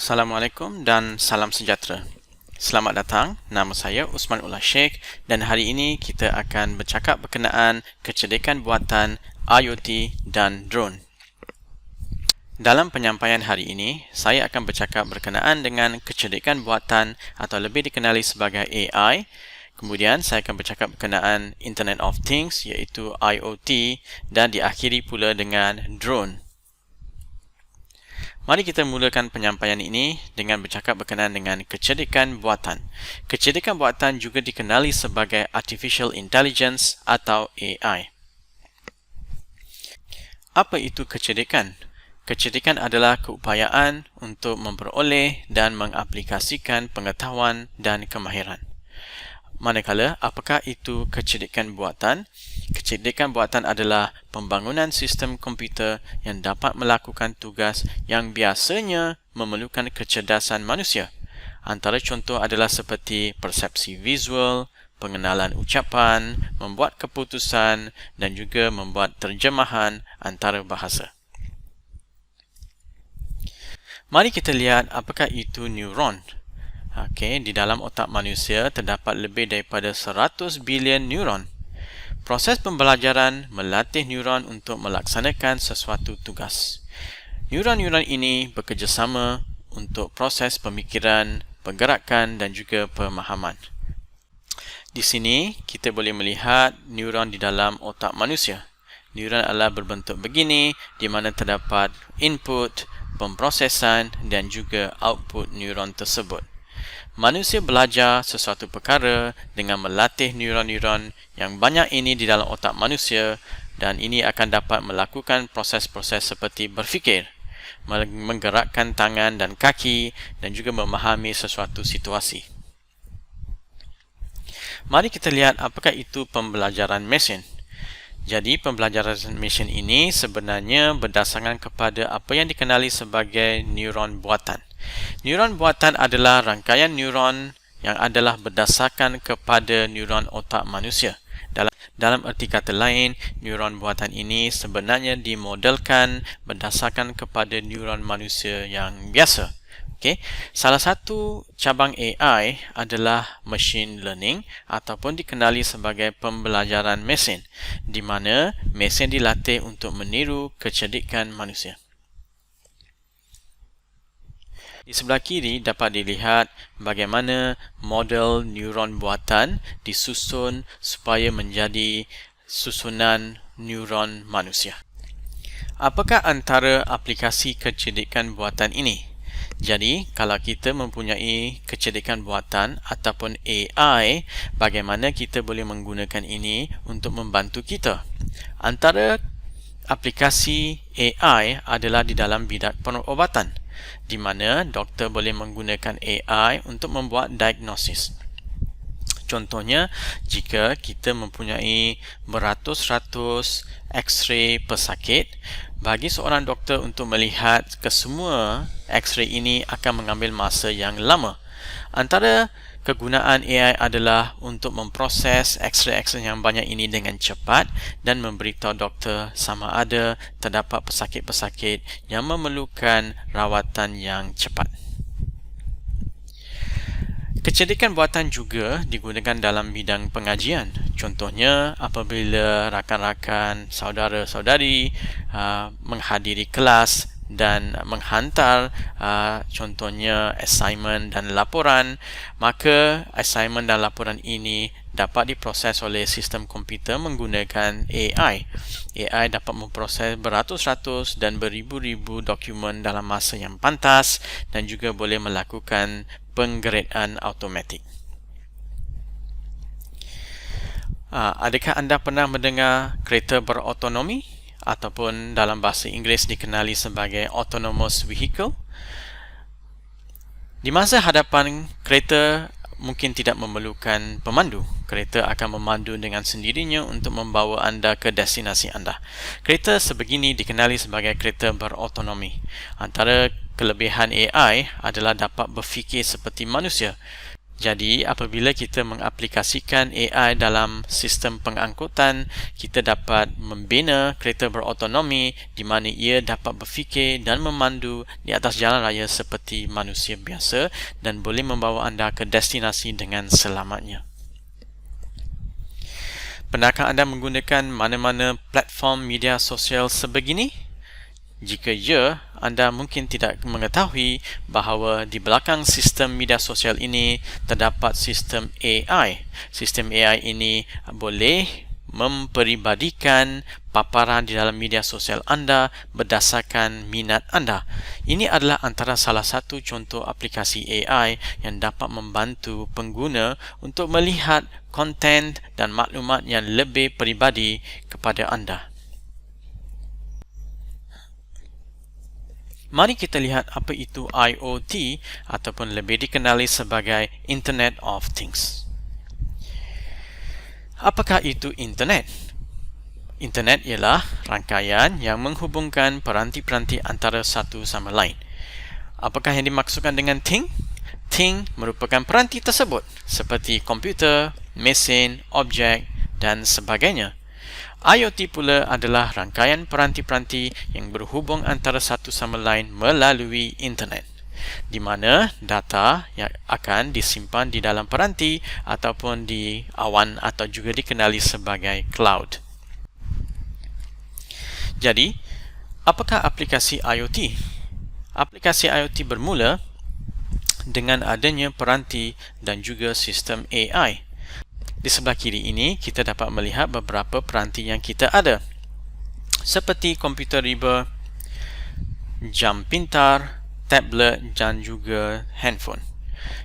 Assalamualaikum dan salam sejahtera. Selamat datang, nama saya Usman Ullah Sheikh dan hari ini kita akan bercakap berkenaan kecerdikan buatan, IoT dan drone. Dalam penyampaian hari ini, saya akan bercakap berkenaan dengan kecerdikan buatan atau lebih dikenali sebagai AI. Kemudian saya akan bercakap berkenaan Internet of Things iaitu IoT dan diakhiri pula dengan drone. Mari kita mulakan penyampaian ini dengan bercakap berkenaan dengan kecerdikan buatan. Kecerdikan buatan juga dikenali sebagai Artificial Intelligence atau AI. Apa itu kecerdikan? Kecerdikan adalah keupayaan untuk memperoleh dan mengaplikasikan pengetahuan dan kemahiran. Manakala, apakah itu kecerdikan buatan? Kecerdikan buatan adalah pembangunan sistem komputer yang dapat melakukan tugas yang biasanya memerlukan kecerdasan manusia. Antara contoh adalah seperti persepsi visual, pengenalan ucapan, membuat keputusan dan juga membuat terjemahan antara bahasa. Mari kita lihat apakah itu neuron. Di dalam otak manusia terdapat lebih daripada 100 bilion neuron. Proses pembelajaran melatih neuron untuk melaksanakan sesuatu tugas. Neuron-neuron ini bekerjasama untuk proses pemikiran, pergerakan dan juga pemahaman. Di sini kita boleh melihat neuron di dalam otak manusia. Neuron adalah berbentuk begini di mana terdapat input, pemprosesan dan juga output neuron tersebut. Manusia belajar sesuatu perkara dengan melatih neuron-neuron yang banyak ini di dalam otak manusia dan ini akan dapat melakukan proses-proses seperti berfikir, menggerakkan tangan dan kaki dan juga memahami sesuatu situasi. Mari kita lihat apakah itu pembelajaran mesin. Jadi, pembelajaran mesin ini sebenarnya berdasarkan kepada apa yang dikenali sebagai neuron buatan. Neuron buatan adalah rangkaian neuron yang adalah berdasarkan kepada neuron otak manusia. Dalam erti kata lain, neuron buatan ini sebenarnya dimodelkan berdasarkan kepada neuron manusia yang biasa. Salah satu cabang AI adalah machine learning ataupun dikenali sebagai pembelajaran mesin, di mana mesin dilatih untuk meniru kecerdikan manusia. Di sebelah kiri dapat dilihat bagaimana model neuron buatan disusun supaya menjadi susunan neuron manusia. Apakah antara aplikasi kecerdikan buatan ini? Jadi, kalau kita mempunyai kecerdikan buatan ataupun AI, bagaimana kita boleh menggunakan ini untuk membantu kita? Antara aplikasi AI adalah di dalam bidang perubatan, di mana doktor boleh menggunakan AI untuk membuat diagnosis. Contohnya, jika kita mempunyai beratus-ratus X-ray pesakit, bagi seorang doktor untuk melihat kesemua X-ray ini akan mengambil masa yang lama. Antara kegunaan AI adalah untuk memproses X-ray yang banyak ini dengan cepat dan memberitahu doktor sama ada terdapat pesakit-pesakit yang memerlukan rawatan yang cepat. Kecerdikan buatan juga digunakan dalam bidang pengajian. Contohnya, apabila rakan-rakan, saudara-saudari menghadiri kelas dan menghantar contohnya assignment dan laporan, maka assignment dan laporan ini dapat diproses oleh sistem komputer menggunakan AI. AI dapat memproses beratus-ratus dan beribu-ribu dokumen dalam masa yang pantas dan juga boleh melakukan penggradean automatik. Adakah anda pernah mendengar kereta berotonomi ataupun dalam bahasa Inggeris dikenali sebagai autonomous vehicle? Di masa hadapan, kereta mungkin tidak memerlukan pemandu. Kereta akan memandu dengan sendirinya untuk membawa anda ke destinasi anda. Kereta sebegini dikenali sebagai kereta berotonomi. Antara kelebihan AI adalah dapat berfikir seperti manusia. Jadi, apabila kita mengaplikasikan AI dalam sistem pengangkutan, kita dapat membina kereta berotonomi di mana ia dapat berfikir dan memandu di atas jalan raya seperti manusia biasa dan boleh membawa anda ke destinasi dengan selamatnya. Pernahkah anda menggunakan mana-mana platform media sosial sebegini? Jika ya, anda mungkin tidak mengetahui bahawa di belakang sistem media sosial ini terdapat sistem AI. Sistem AI ini boleh memperibadikan paparan di dalam media sosial anda berdasarkan minat anda. Ini adalah antara salah satu contoh aplikasi AI yang dapat membantu pengguna untuk melihat konten dan maklumat yang lebih peribadi kepada anda. Mari kita lihat apa itu IoT ataupun lebih dikenali sebagai Internet of Things. Apakah itu internet? Internet ialah rangkaian yang menghubungkan peranti-peranti antara satu sama lain. Apakah yang dimaksudkan dengan thing? Thing merupakan peranti tersebut seperti komputer, mesin, objek dan sebagainya. IoT pula adalah rangkaian peranti-peranti yang berhubung antara satu sama lain melalui internet, di mana data yang akan disimpan di dalam peranti ataupun di awan atau juga dikenali sebagai cloud. Jadi, apakah aplikasi IoT? Aplikasi IoT bermula dengan adanya peranti dan juga sistem AI. Di sebelah kiri ini, kita dapat melihat beberapa peranti yang kita ada, seperti komputer riba, jam pintar, tablet dan juga handphone.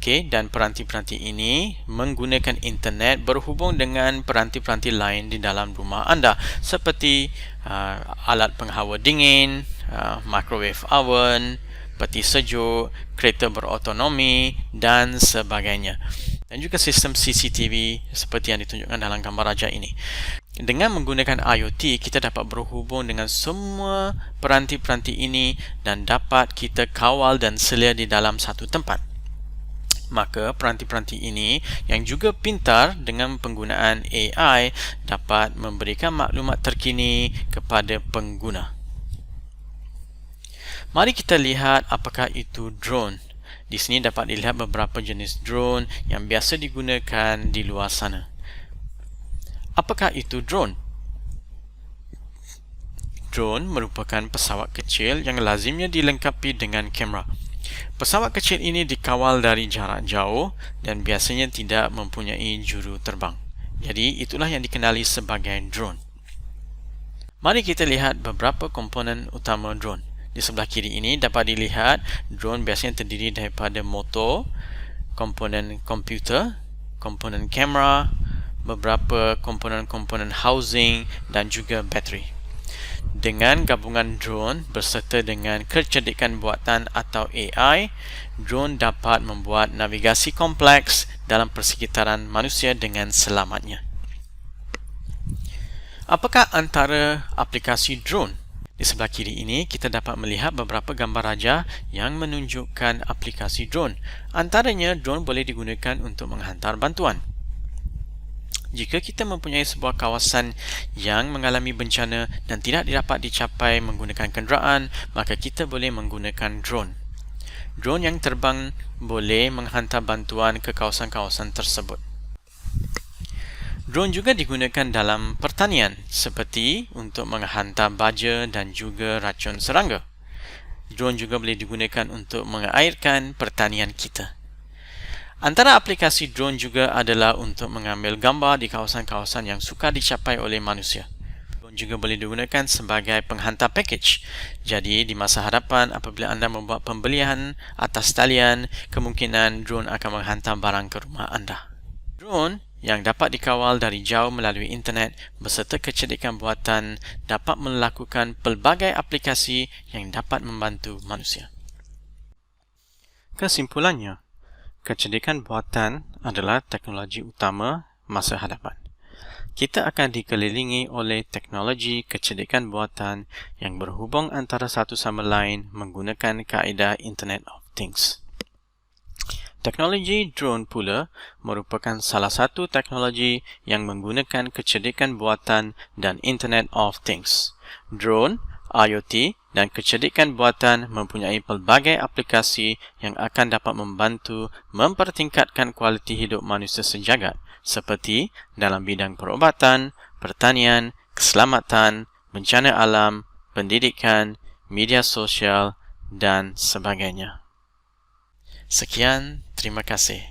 Dan peranti-peranti ini menggunakan internet berhubung dengan peranti-peranti lain di dalam rumah anda, seperti alat penghawa dingin, microwave oven, peti sejuk, kereta berotonomi dan sebagainya. Dan juga sistem CCTV seperti yang ditunjukkan dalam gambar raja ini. Dengan menggunakan IoT, kita dapat berhubung dengan semua peranti-peranti ini dan dapat kita kawal dan selia di dalam satu tempat. Maka peranti-peranti ini yang juga pintar dengan penggunaan AI dapat memberikan maklumat terkini kepada pengguna. Mari kita lihat apakah itu drone. Di sini dapat dilihat beberapa jenis drone yang biasa digunakan di luar sana. Apakah itu drone? Drone merupakan pesawat kecil yang lazimnya dilengkapi dengan kamera. Pesawat kecil ini dikawal dari jarak jauh dan biasanya tidak mempunyai juru terbang. Jadi itulah yang dikenali sebagai drone. Mari kita lihat beberapa komponen utama drone. Di sebelah kiri ini dapat dilihat drone biasanya terdiri daripada motor, komponen komputer, komponen kamera, beberapa komponen-komponen housing dan juga bateri. Dengan gabungan drone berserta dengan kecerdikan buatan atau AI, drone dapat membuat navigasi kompleks dalam persekitaran manusia dengan selamatnya. Apakah antara aplikasi drone? Di sebelah kiri ini, kita dapat melihat beberapa gambar raja yang menunjukkan aplikasi drone. Antaranya, drone boleh digunakan untuk menghantar bantuan. Jika kita mempunyai sebuah kawasan yang mengalami bencana dan tidak dapat dicapai menggunakan kenderaan, maka kita boleh menggunakan drone. Drone yang terbang boleh menghantar bantuan ke kawasan-kawasan tersebut. Drone juga digunakan dalam pertanian seperti untuk menghantar baja dan juga racun serangga. Drone juga boleh digunakan untuk mengairkan pertanian kita. Antara aplikasi drone juga adalah untuk mengambil gambar di kawasan-kawasan yang sukar dicapai oleh manusia. Drone juga boleh digunakan sebagai penghantar package. Jadi di masa hadapan apabila anda membuat pembelian atas talian, kemungkinan drone akan menghantar barang ke rumah anda. Drone yang dapat dikawal dari jauh melalui internet beserta kecerdikan buatan dapat melakukan pelbagai aplikasi yang dapat membantu manusia. Kesimpulannya, kecerdikan buatan adalah teknologi utama masa hadapan. Kita akan dikelilingi oleh teknologi kecerdikan buatan yang berhubung antara satu sama lain menggunakan kaedah Internet of Things. Teknologi drone pula merupakan salah satu teknologi yang menggunakan kecerdikan buatan dan Internet of Things. Drone, IoT dan kecerdikan buatan mempunyai pelbagai aplikasi yang akan dapat membantu mempertingkatkan kualiti hidup manusia sejagat seperti dalam bidang perubatan, pertanian, keselamatan, bencana alam, pendidikan, media sosial dan sebagainya. Sekian, terima kasih.